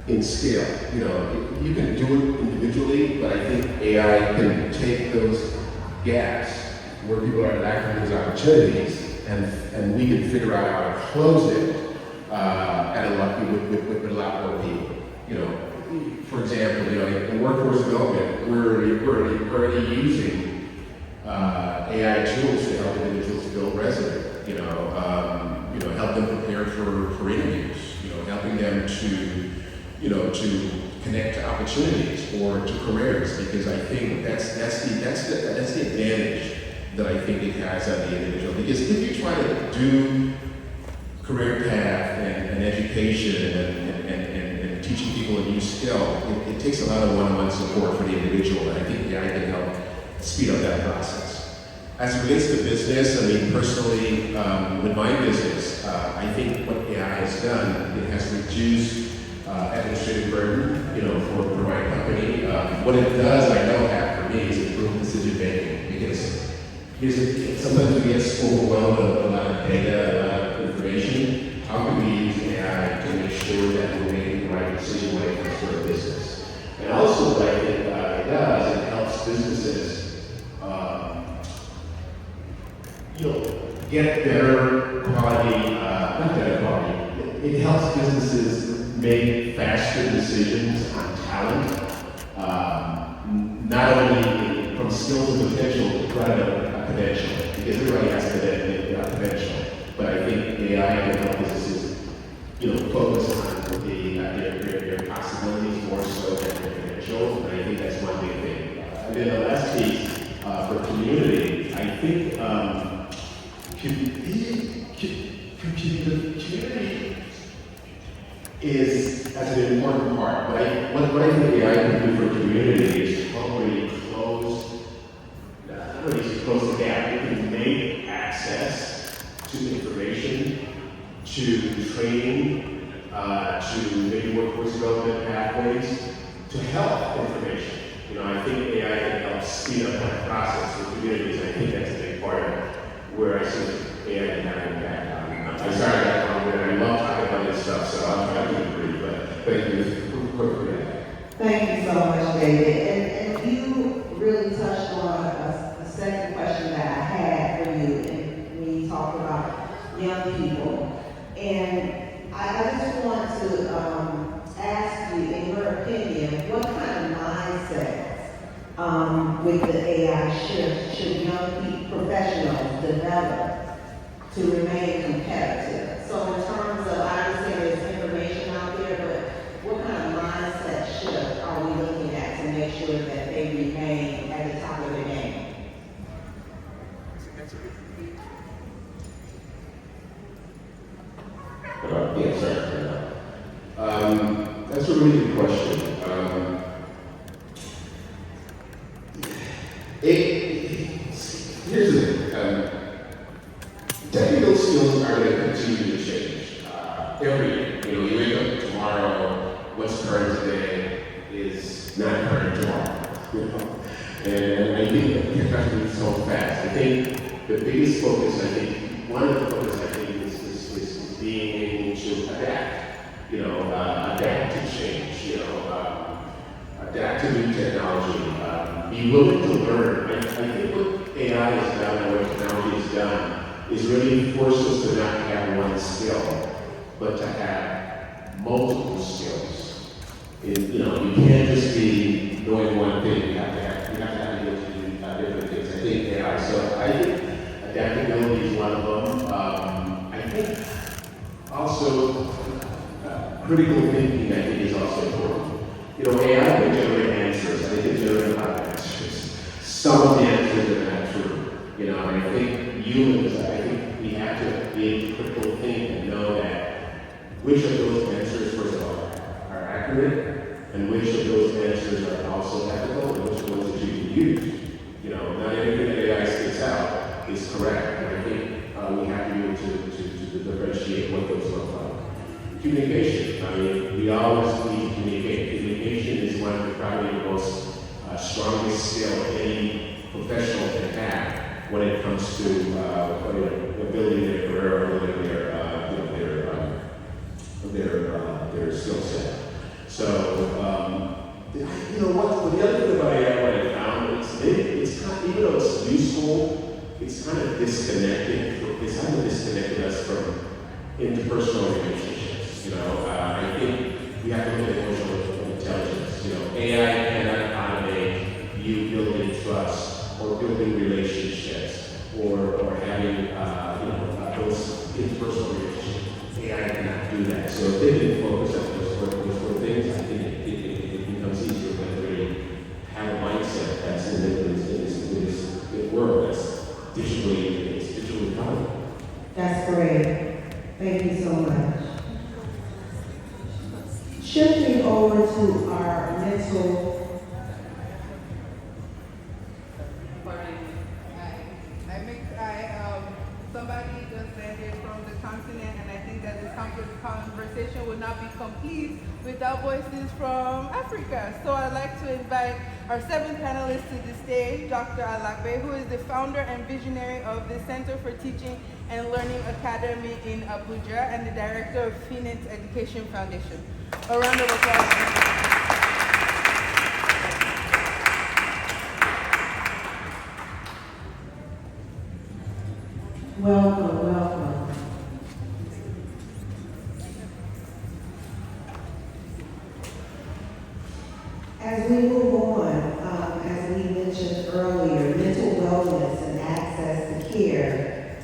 in scale. You know, you can do it individually, but I think AI can take those gaps where people are lacking those opportunities, and we can figure out how to close it at a lot with a lot more people. You know, for example, you know, in workforce development, we're already using AI tools to help individuals build resumes. You know, help them prepare for interviews. You know, helping them to connect to opportunities or to careers, because I think that's the advantage that I think it has on the individual. Because if you try to do career path and education and teaching people a new skill, it takes a lot of one-on-one support for the individual, and I think AI can help speed up that process. As it relates to business, I mean, personally, with my business, I think what AI has done, it has reduced administrative burden, you know, for my company. What it does, I know, for me, is improve decision making, because sometimes we get overwhelmed with a lot of data, a lot of information. How can we use AI to make sure that we're making the right decision when it comes to our business? And also, what I think it does, it helps businesses get better quality, not better quality, it helps businesses make faster decisions on talent, not only from skills and potential, but potential, because everybody has potential, but I think AI can help businesses, focus on their possibilities more so than their potential, and I think that's one big thing. And then the last piece, for community, I think community is as an important part. What I think AI can do for community is probably close the gap. It can make access to information, to training, to maybe workforce development pathways, to help information. I think AI can help speed up that process for communities. I think that's a big part of where I see AI can have an impact on. I'm sorry that I love talking about this stuff, so I'll try to agree, but thank you for that. Thank you so much, David. And you really touched on a second question that I had for you when you talked about young people. And I just want to ask you, in your opinion, what kind of mindset with the AI should young professionals develop to remain competitive? So in terms of, I understand there's information out there, but what kind of mindset shift are we looking at to make sure that they remain at the top of their game? Yes, sir. That's a really good question. Here's the thing. Technical skills are going to continue to change every year. You wake up tomorrow, what's current today is not current tomorrow. And I think that technology is so fast. I think the biggest focus, one of the focus, is being able to adapt. Adapt to change. Adapt to new technology. Be willing to learn. I think what AI has done and what technology has done is really force us to not have one skill, but to have multiple skills. You can't just be knowing one thing. You have to have the ability to do different things. I think AI. So I think adaptability is one of them. I think also critical thinking, I think, is also important. AI can generate answers. I think it generates a lot of answers. Some of the answers are not true. And I think humans, we have to be able to critical think and know that which of those answers, first of all, are accurate, and which of those answers are also ethical, and which ones that you can use. Not everything that AI spits out is correct, and I think we have to be able to differentiate what those look like. Communication. We always need to communicate. Communication is one of probably the most strongest skill any professional can have when it comes to building their career or building their skill set. So interpersonal relationships. I think we have to look at emotional intelligence. AI cannot automate you building trust or building relationships or having those interpersonal relationships. AI cannot do that. So if they can focus on those sort of things, I think it becomes easier to really have a mindset that's in this world that's digitally powered. That's great. Thank you so much. Shifting over to our mental. Somebody just landed from the continent, and I think that this conversation would not be complete without voices from Africa. So I'd like to invite our 7th panelist to the stage, Dr. Alakbe, who is the founder and visionary of the Center for Teaching and Learning Academy in Abuja and the director of Phoenix Education Foundation. A round of applause. Welcome, welcome. As we move on, as we mentioned earlier, mental wellness and access to care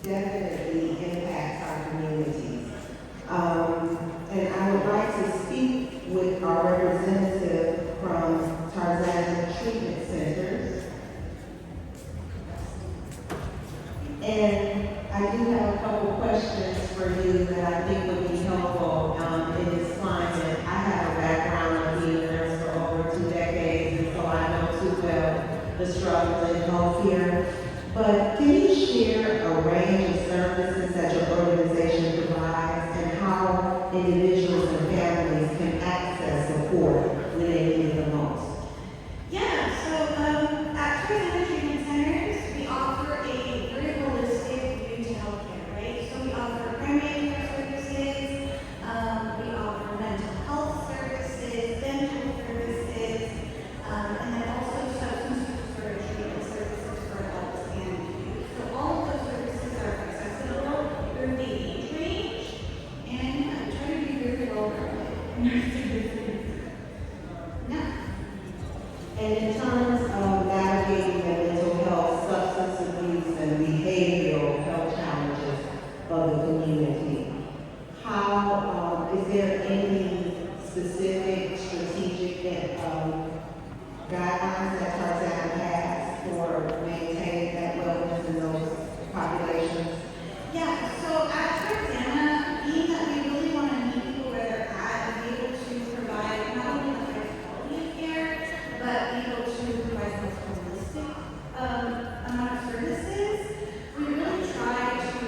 definitely impacts our communities. And I would like to speak with our representative from Tarzana Treatment Centers. And I do have a couple questions for you that I think would be helpful in this climate. I have a background of being a nurse for over 2 decades, and so I know too well the struggle in healthcare. But can you share a range of services that your organization provides and how individuals and families can access support when they need it the most? Yeah, so at Tarzana Treatment Centers, we offer a very holistic view to healthcare, right? So we offer primary care services, we offer mental health services, dental services, and then also substance disorder treatment services for adults and youth. So all of those services are accessible through the age range, and I'm trying to be very well-rounded. No. And in terms of navigating the mental health, substance abuse, and behavioral health challenges of the community, how is there any specific strategic guidelines that Tarzana has for maintaining that wellness in those populations? Yeah, so at Tarzana, being that we really want to meet people where they're at and be able to provide not only the highest quality of care, but be able to provide the most holistic amount of services, we really try to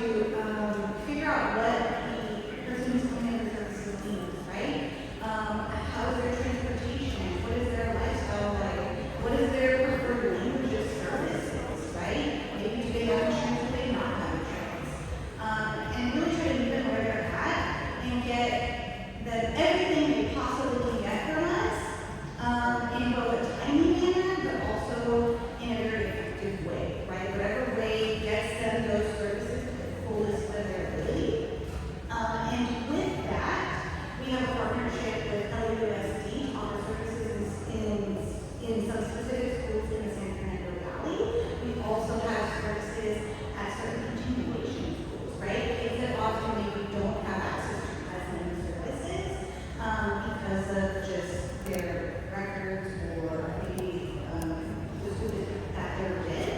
figure out what the person who's coming in the services needs, right? How is their transportation? What is their lifestyle like? What is their preferred language of services, right? Maybe do they have insurance, do they not have insurance? And really try to meet them where they're at and get everything they possibly can get from us in both a timely manner, but also in a very effective way, right? Whatever way gets them those services to the fullest of their ability. And with that, we have a partnership with LATTC to offer services in some specific schools in the San Fernando Valley. We also have services at certain continuation schools, right? Kids that often maybe don't have access to as many services because of just their records or maybe the school district that they're with.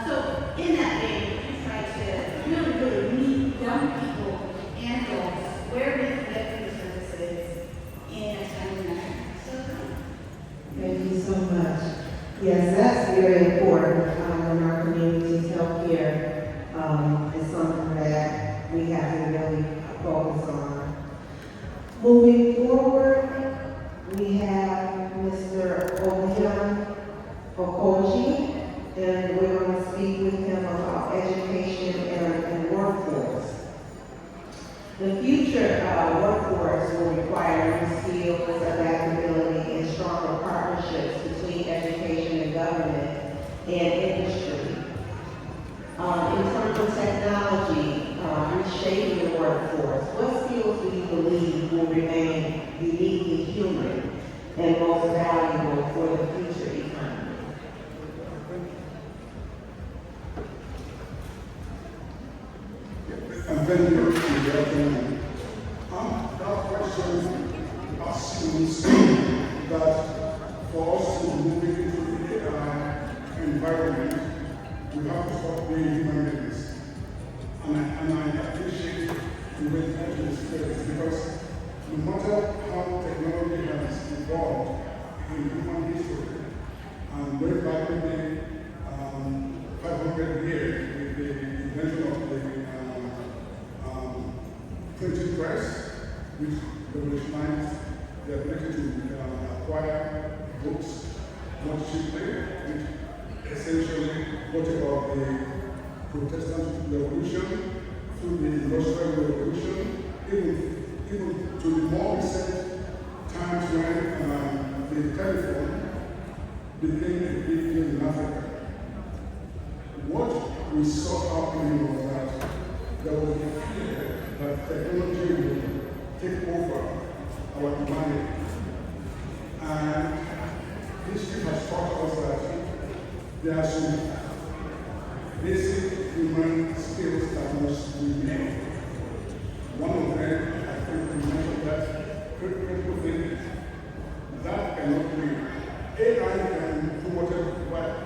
So in that way, we try to really meet young people and adults where we can get these services in a timely manner. So Thank you so much. Yes, that's very important in our community's healthcare. It's something that we have to really focus on. Moving forward, we have Mr. Obian Okoji, and we're going to speak with him about education and workforce. The future workforce will require new skills, adaptability, and stronger partnerships between education and government and industry. In terms of technology, what skills do you believe will remain uniquely human and most valuable for the future economy? And thank you for the opinion. That question assumes that for us to move into the environment, we have to stop being human beings. And I appreciate the way that you explain it, because no matter how technology has evolved in human history, and way back in the 500 years with the invention of the printing press, which revolutionized the ability to acquire books more cheaply, which essentially brought about the Protestant Revolution, through the Industrial Revolution, even to the more recent times when the telephone became a big deal in Africa. What we saw happening was that there was a fear that technology will take over our humanity. And history has taught us that there are some basic human skills that must remain. One of them, I think we mentioned that, critical thinking. That cannot be. AI can do whatever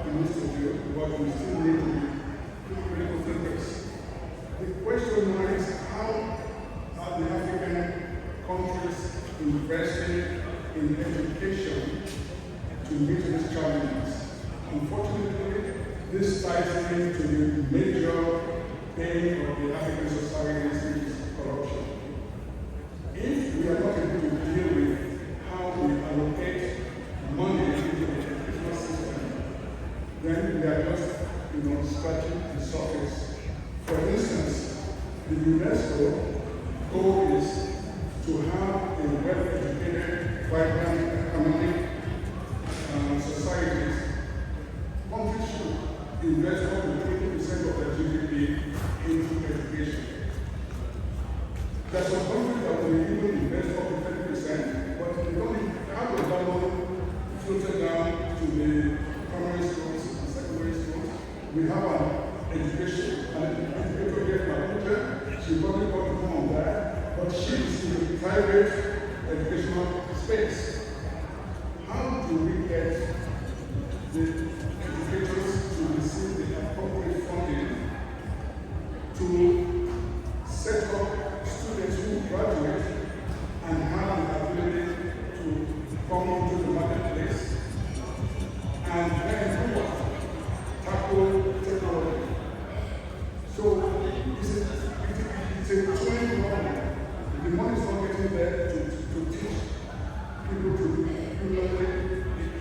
it needs to do, but we still need to be critical thinkers. The question now is, how are the African countries investing in education to meet these challenges? Unfortunately, this ties into the major pain of the African societies, which is corruption. If we are not able to deal with how we allocate money into the educational system, then we are just, scratching the surface. For instance, the UNESCO goal is to have a well-educated, vibrant economic societies. Countries should invest up to 20% of their GDP into education. There are some countries that will even invest up to 30%, but they don't have the value filtered down to the primary schools and secondary schools. We have an education, an educator here, Mapuche. She probably got to come on that, but she is in the private educational space. How do we get the educators to receive the appropriate funding to set up students who graduate and have the ability to come into the marketplace and then tackle technology? So it's a twin problem. The money is not getting there to teach people to be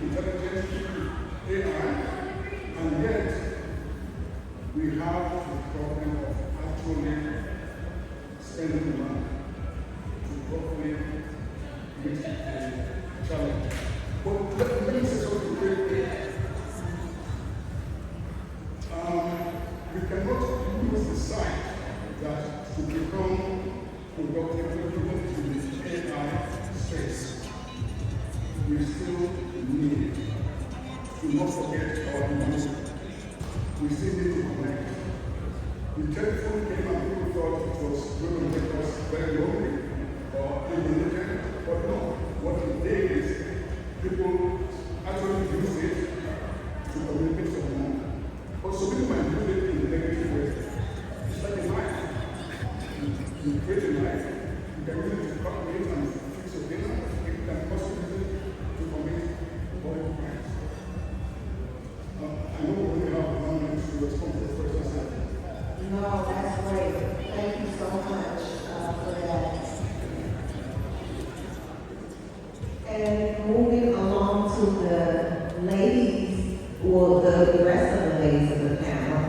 intelligent AI, and yet we have the problem of actually spending money to properly meet the challenge. But let me say something very quick. We cannot lose the sight that to become productive in the AI space, we still need to not forget our humanity. We still need to connect. The telephone came and people thought it was going to make us very lonely or alienated, but no. What it did is people actually use it to communicate with one another. But some people might use it in a negative way. It's like a knife. You create a knife, you can use it to cut meat and fix your dinner. It can also use it to commit violent crimes. I know we only have 1 minute to respond to the question. No, that's great. Thank you so much for that. And moving along to the ladies, well, the rest of the ladies of the panel,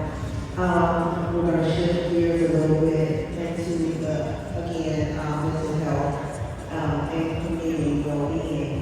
we're going to shift gears a little bit into again, mental health and community well-being.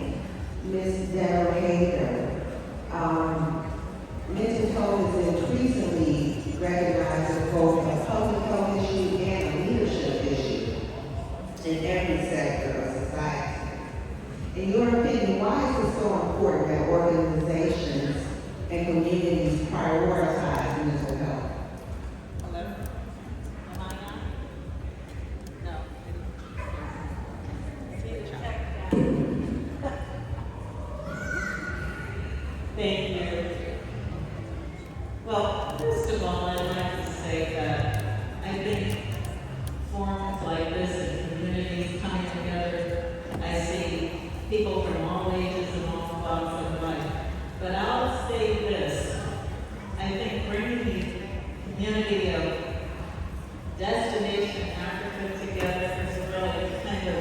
Destination Africa together as well to kind of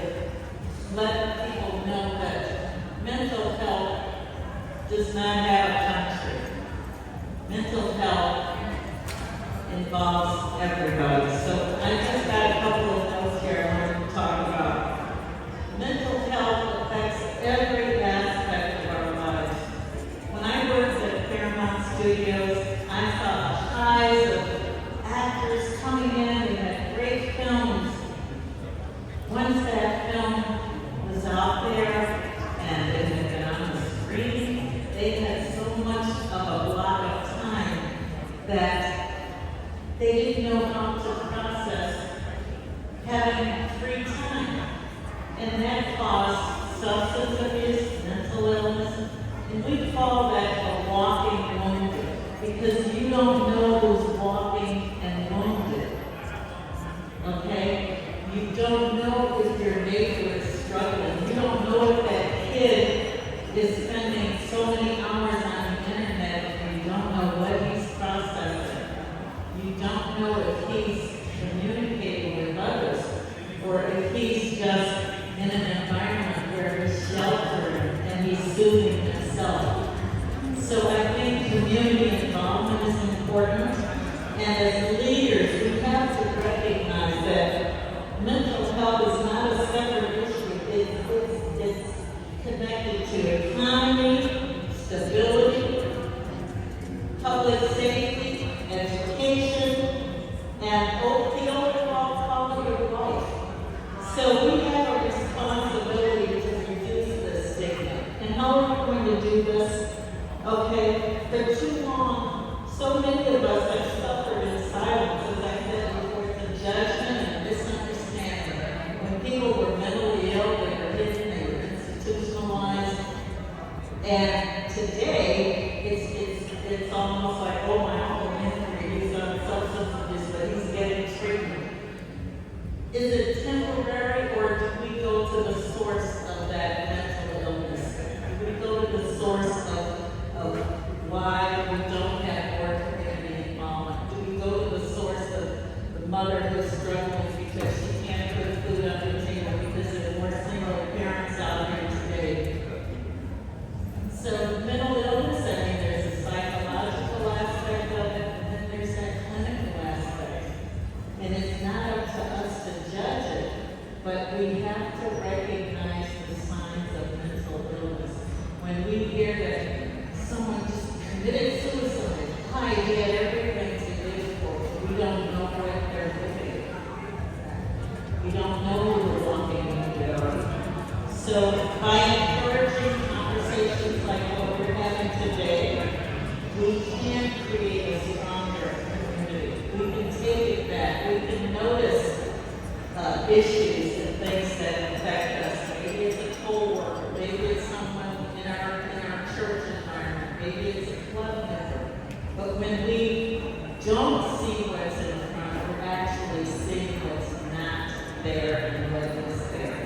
let people know that mental health does not have a country. Mental health involves everybody. So I just got a couple of notes here I want to talk about. Mental health affects every aspect of our lives. When I worked at Paramount Studios, I saw highs of actors coming in and had great films. Once that film was out there and it had been on the screen, they had so much of a block of time that they didn't know how to process having free time. And that caused substance abuse, mental illness, and we call that a walking wounded, because you don't know who's walking and wounded, okay? You don't know if your neighbor is struggling. You don't know if that kid is spending so many hours on the internet and you don't know what he's processing. You don't know if he's communicating with others or if he's just in an environment where he's sheltered and he's soothing himself. So I think community involvement is important, and as leaders, we have to recognize that mental health is not a separate issue. It's connected to economy, stability, public safety, education, and the overall quality of life. So we have a responsibility to reduce this stigma. And how are we going to do this? Okay, for too long, so many of us have suffered in silence, as I said before, the judgment and misunderstanding. When people were mentally ill, they were hidden, they were institutionalized. And today, it's almost like, oh, my uncle Henry, he's on substance abuse, but he's getting treatment. Is it temporary, or do we go to the source of that mental illness? Do we go to the source of why we don't have more community involvement? Do we go to the source of the mother who's struggling because she can't put food on the table because there are more single parents out here today? So mental illness, I mean, there's a psychological aspect of it, and then there's that clinical aspect. And it's not up to us to judge it, but we have to recognize the signs of mental illness. When we hear that someone just committed suicide, hi, he had everything to live for, but we don't know what they're living. We don't know who we're walking into. So by encouraging conversations like what we're having today, we can create a stronger community. We can take it back. We can notice issues and things that affect us. Maybe it's a co-worker. Maybe it's someone in our church environment. Maybe it's a club member. But when we don't see what's in front, we're actually seeing what's not there and what is there.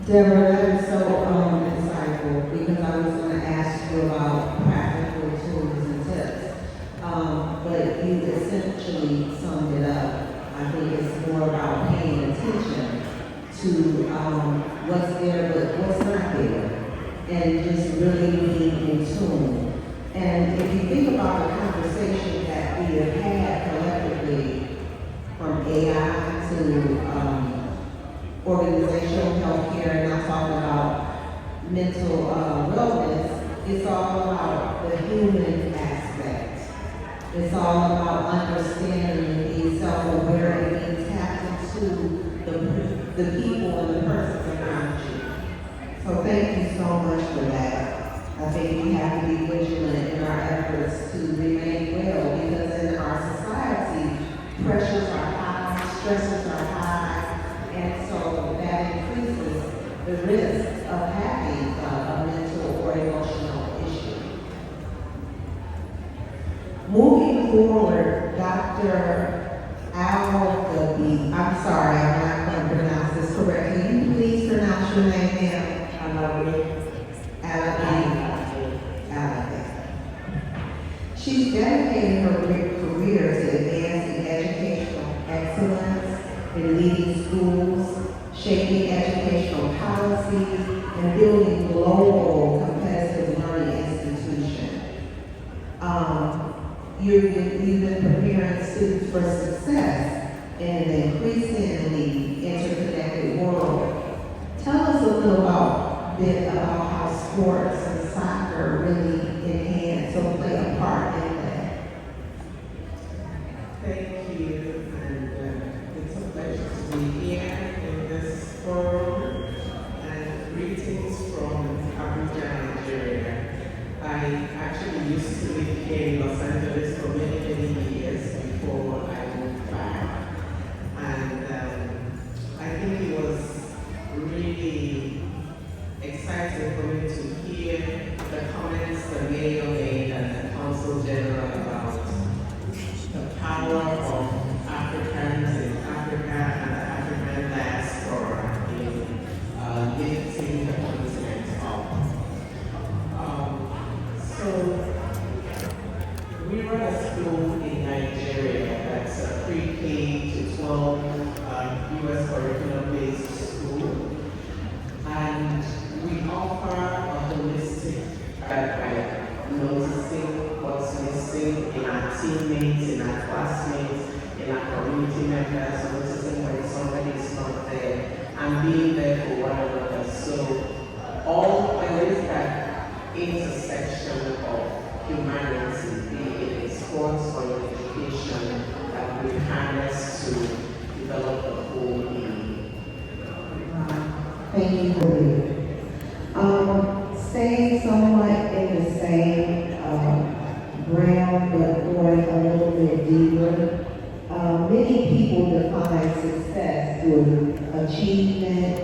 Deborah, that is so insightful, because I was going to ask you about practical tools and tips, but you essentially summed it up. I think it's more about paying attention to what's there but what's not there, and just really being in tune. And if you think about the conversation that we have had collectively, from AI to organizational healthcare, and I'm talking about mental wellness, it's all about the human aspect. It's all about understanding and being self-aware and being tapped into the people and the persons around you. So thank you so much for that. I think we have to be vigilant in our efforts to remain well, because in our society, pressures are high, stresses are high, and so that increases the risk of having a mental or emotional issue. Moving forward, Dr. Al-Gabi, I'm sorry, I'm not going to pronounce this correctly. Can you please pronounce your name, ma'am? Al-Gabi. She's dedicated her career to advancing educational excellence in leading schools, shaping educational policy, and building global competitive learning institutions. You've been preparing students for success in an increasingly interconnected world. Tell us a little bit about how sports and soccer really enhance or play a part in that. Thank you, and it's a pleasure to be here in this forum, and greetings from Abuja, Nigeria. I actually used to live here in Los Angeles for many, many years before I moved back, and I think it was really exciting for me to hear the comments the mayor made at the Council General about the power of Africans in Africa and the African diaspora in lifting the continent up. So we run a school in Nigeria that's a pre-K to 12 U.S. curriculum-based school, and we offer a holistic by noticing what's missing in our teammates, in our classmates, in our community members, noticing when somebody is not there, and being there for one another. So there is that intersection of humanity, be it in sports or in education, that we harness to develop the whole being. Thank you for that. Staying somewhat in the same realm, but going a little bit deeper. Many people define success through achievement,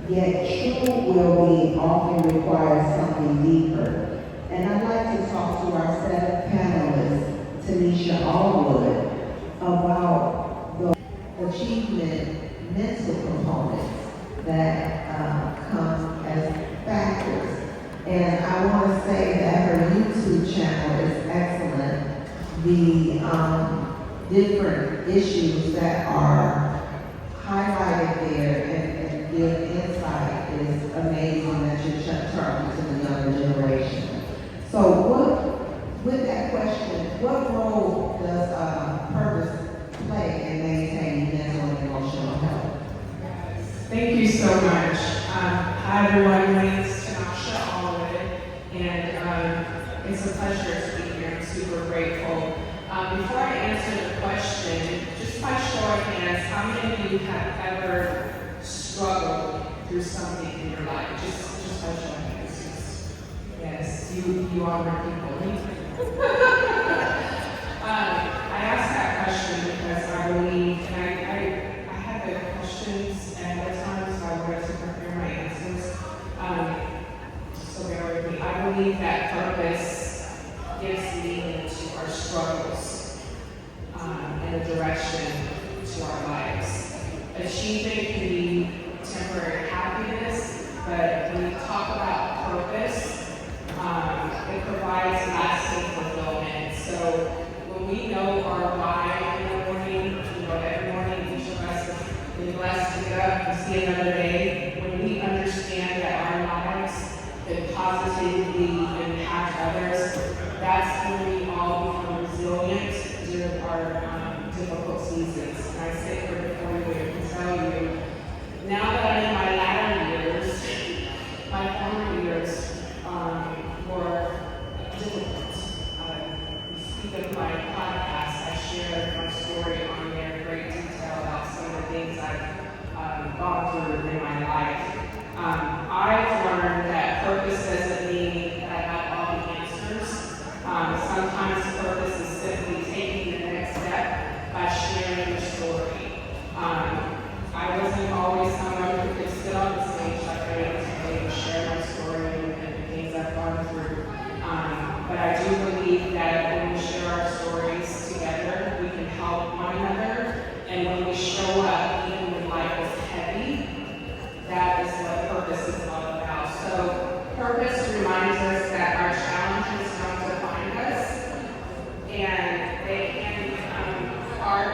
yet true well-being often requires something deeper. And I'd like to talk to our set of panelists, Tanisha Allwood, about the achievement mental components that come as factors. And I want to say that her YouTube channel is excellent. The different issues that are highlighted there and give insight is amazing that you're talking to the younger generation. So with that question, what role does purpose play in maintaining mental and emotional health? Thank you so much. Hi everyone, my name is Tanisha Allwood, and it's a pleasure to be here. I'm super grateful. Before I answer the question, just by show of hands, how many of you have ever struggled through something in your life? Just by show of hands. Yes, you are my people. I asked that question because I believe, and I had the questions and the times so I wanted to prepare my answers. So bear with me. I believe that purpose gives meaning to our struggles and a direction to our lives. Achievement can be temporary happiness, but when you talk about purpose, it provides lasting fulfillment. So when we know our why in the morning, every morning each of us has been blessed to get up and see another day. When we understand that our lives can positively impact others, that's when we all become resilient during our difficult seasons. And I say for before you, I can tell you, now that I'm in my latter years, my former years were difficult. You speak of my podcast, I share my story on there in great detail about some of the things I've gone through in my life. I've learned that purpose doesn't mean that I have all the answers. Sometimes purpose is simply taking the next step by sharing your story. I wasn't always someone who could sit on the stage like I am today and share my story and the things I've gone through. But I do believe that when we share our stories together, we can help one another. And when we show up, even when life is heavy, that is what purpose is all about. So purpose reminds us that our challenges don't define us, and they can become our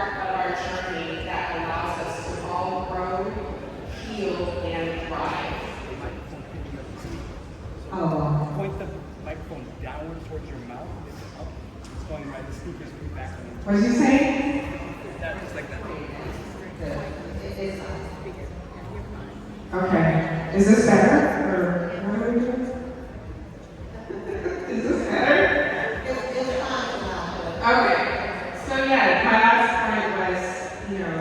What did you say? Okay. Is this better? Or what are we doing? Is this better? Okay. So yeah, my last point was, you know,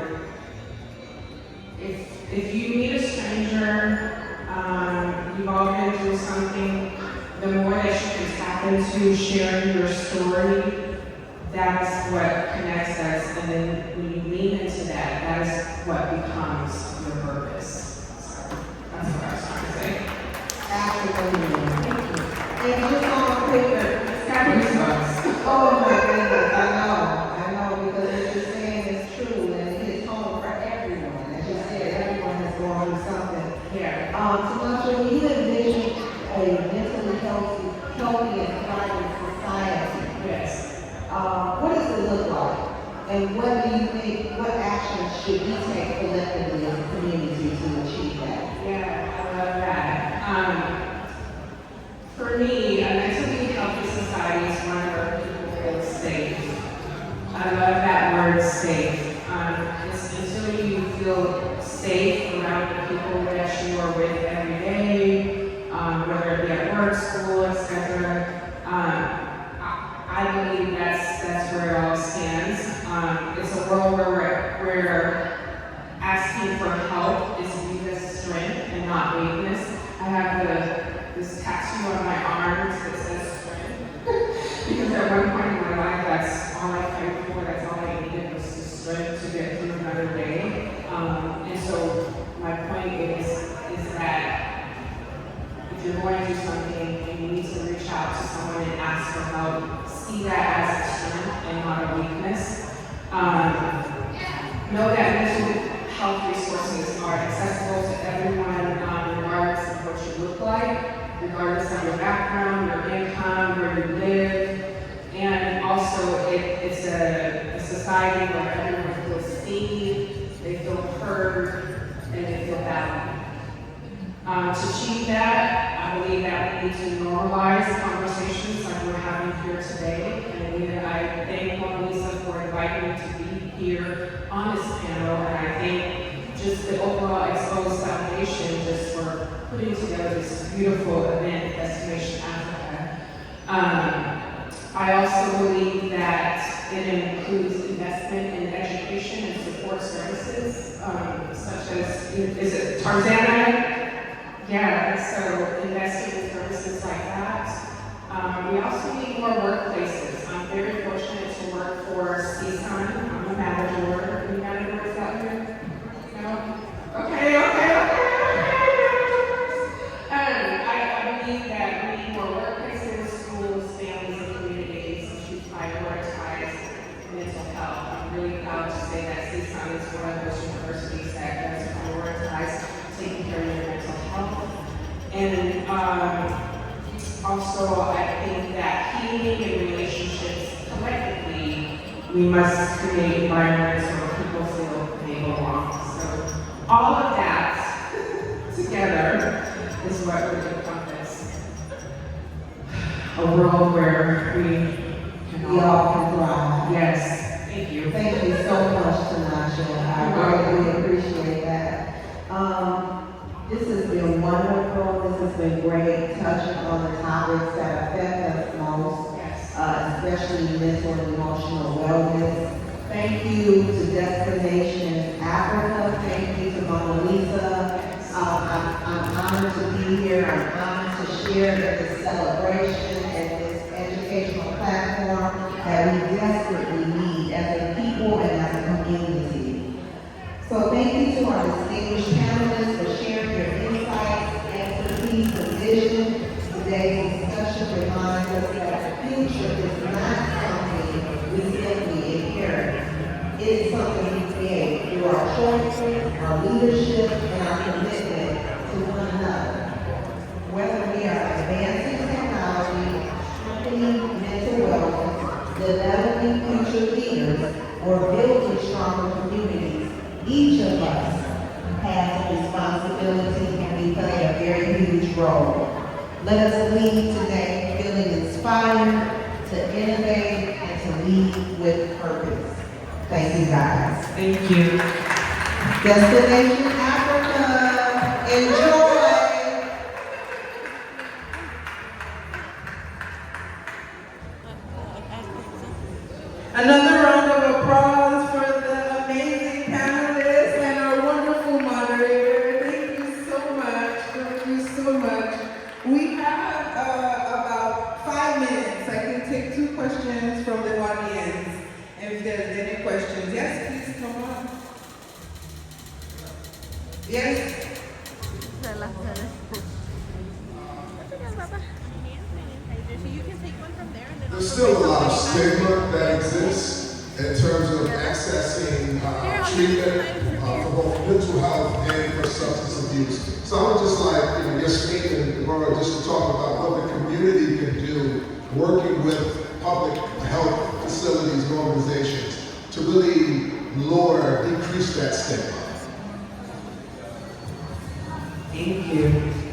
if you meet a stranger, you've all been through something, the more that you can tap into sharing your story, that's what connects us. And then when you lean into that, that is what becomes your purpose. So that's what I was trying to say. Absolutely. And just on a quick, Oh my goodness, I know, because what you're saying is true, and it hits home for everyone. As you said, everyone has gone through something. Yeah. Tamasha, when you envision a mentally healthy and thriving society, Yes. what does it look like? And what do you think, what actions should we take collectively as a community to achieve that? Yeah, I love that. For me, a mentally healthy society is one where people feel safe. I love that word safe. Until you feel safe around the people that you are with every day, whether it be at work, school, etc. I believe that's where it all stands. It's a world where asking for help is viewed as strength and not weakness. I have this tattoo on my arms that says strength. Because at one point in my life, that's all I prayed for, that's all I needed was the strength to get through another day. And so my point is that if you're going through something and you need to reach out to someone and ask for help, see that as a strength and not a weakness. Know that mental health resources are accessible to everyone, regardless of what you look like, regardless of your background, your income, where you live. And also, it's a society where everyone feels seen, they feel heard, and they feel valued. To achieve that, I believe that we need to normalize conversations like we're having here today. And I thank Mona Lisa for inviting me to be here on this panel, and I thank just the overall Exposed Foundation just for putting together this beautiful event, Destination Africa. I also believe that it includes investment in education and support services, such as, is it Tarzana? Yeah, so investing in services like that. We also need more workplaces. I'm very fortunate to work for CSUN. I'm a manager. Any managers out here? No? Okay. I believe that we need more workplaces, schools, families, and communities to prioritize mental health. I'm really proud to say that CSUN is one of those universities that does prioritize taking care of your mental health. And also, I think that healing in relationships collectively, we must create environments where people feel they belong. So all of that together is what would encompass a world where we all can thrive. Yes, thank you. Thank you so much, Tamasha. I really appreciate that. This has been wonderful. This has been great, touching on the topics that affect us most, especially mental and emotional wellness. Thank you to Destination Africa. Thank you to Mona Lisa. I'm honored to be here. I'm honored to share in this celebration and this educational platform that we desperately need as a people and as a community. So thank you to our distinguished panelists for sharing your insights, expertise, and vision. Today's discussion reminds us that the future is not something we simply inherit. It's something we create through our choices, our leadership, and our commitment to one another. Whether we are advancing technology, strengthening mental wellness, developing future leaders, or building stronger communities, each of us has a responsibility and we play a very huge role. Let us lead today feeling inspired to innovate and to lead with purpose. Thank you guys. Thank you. Destination Africa, enjoy. Another round of applause for the amazing panelists and our wonderful moderator. Thank you so much. Thank you so much. We have about 5 minutes. I can take 2 questions from the audience. If there's any questions. Yes, please come on. Yes? There's still a lot of stigma that exists in terms of accessing treatment for both mental health and for substance abuse. So I would just like, Yasmin and Deborah, just to talk about what the community can do working with public health facilities and organizations to really decrease that stigma. Thank you.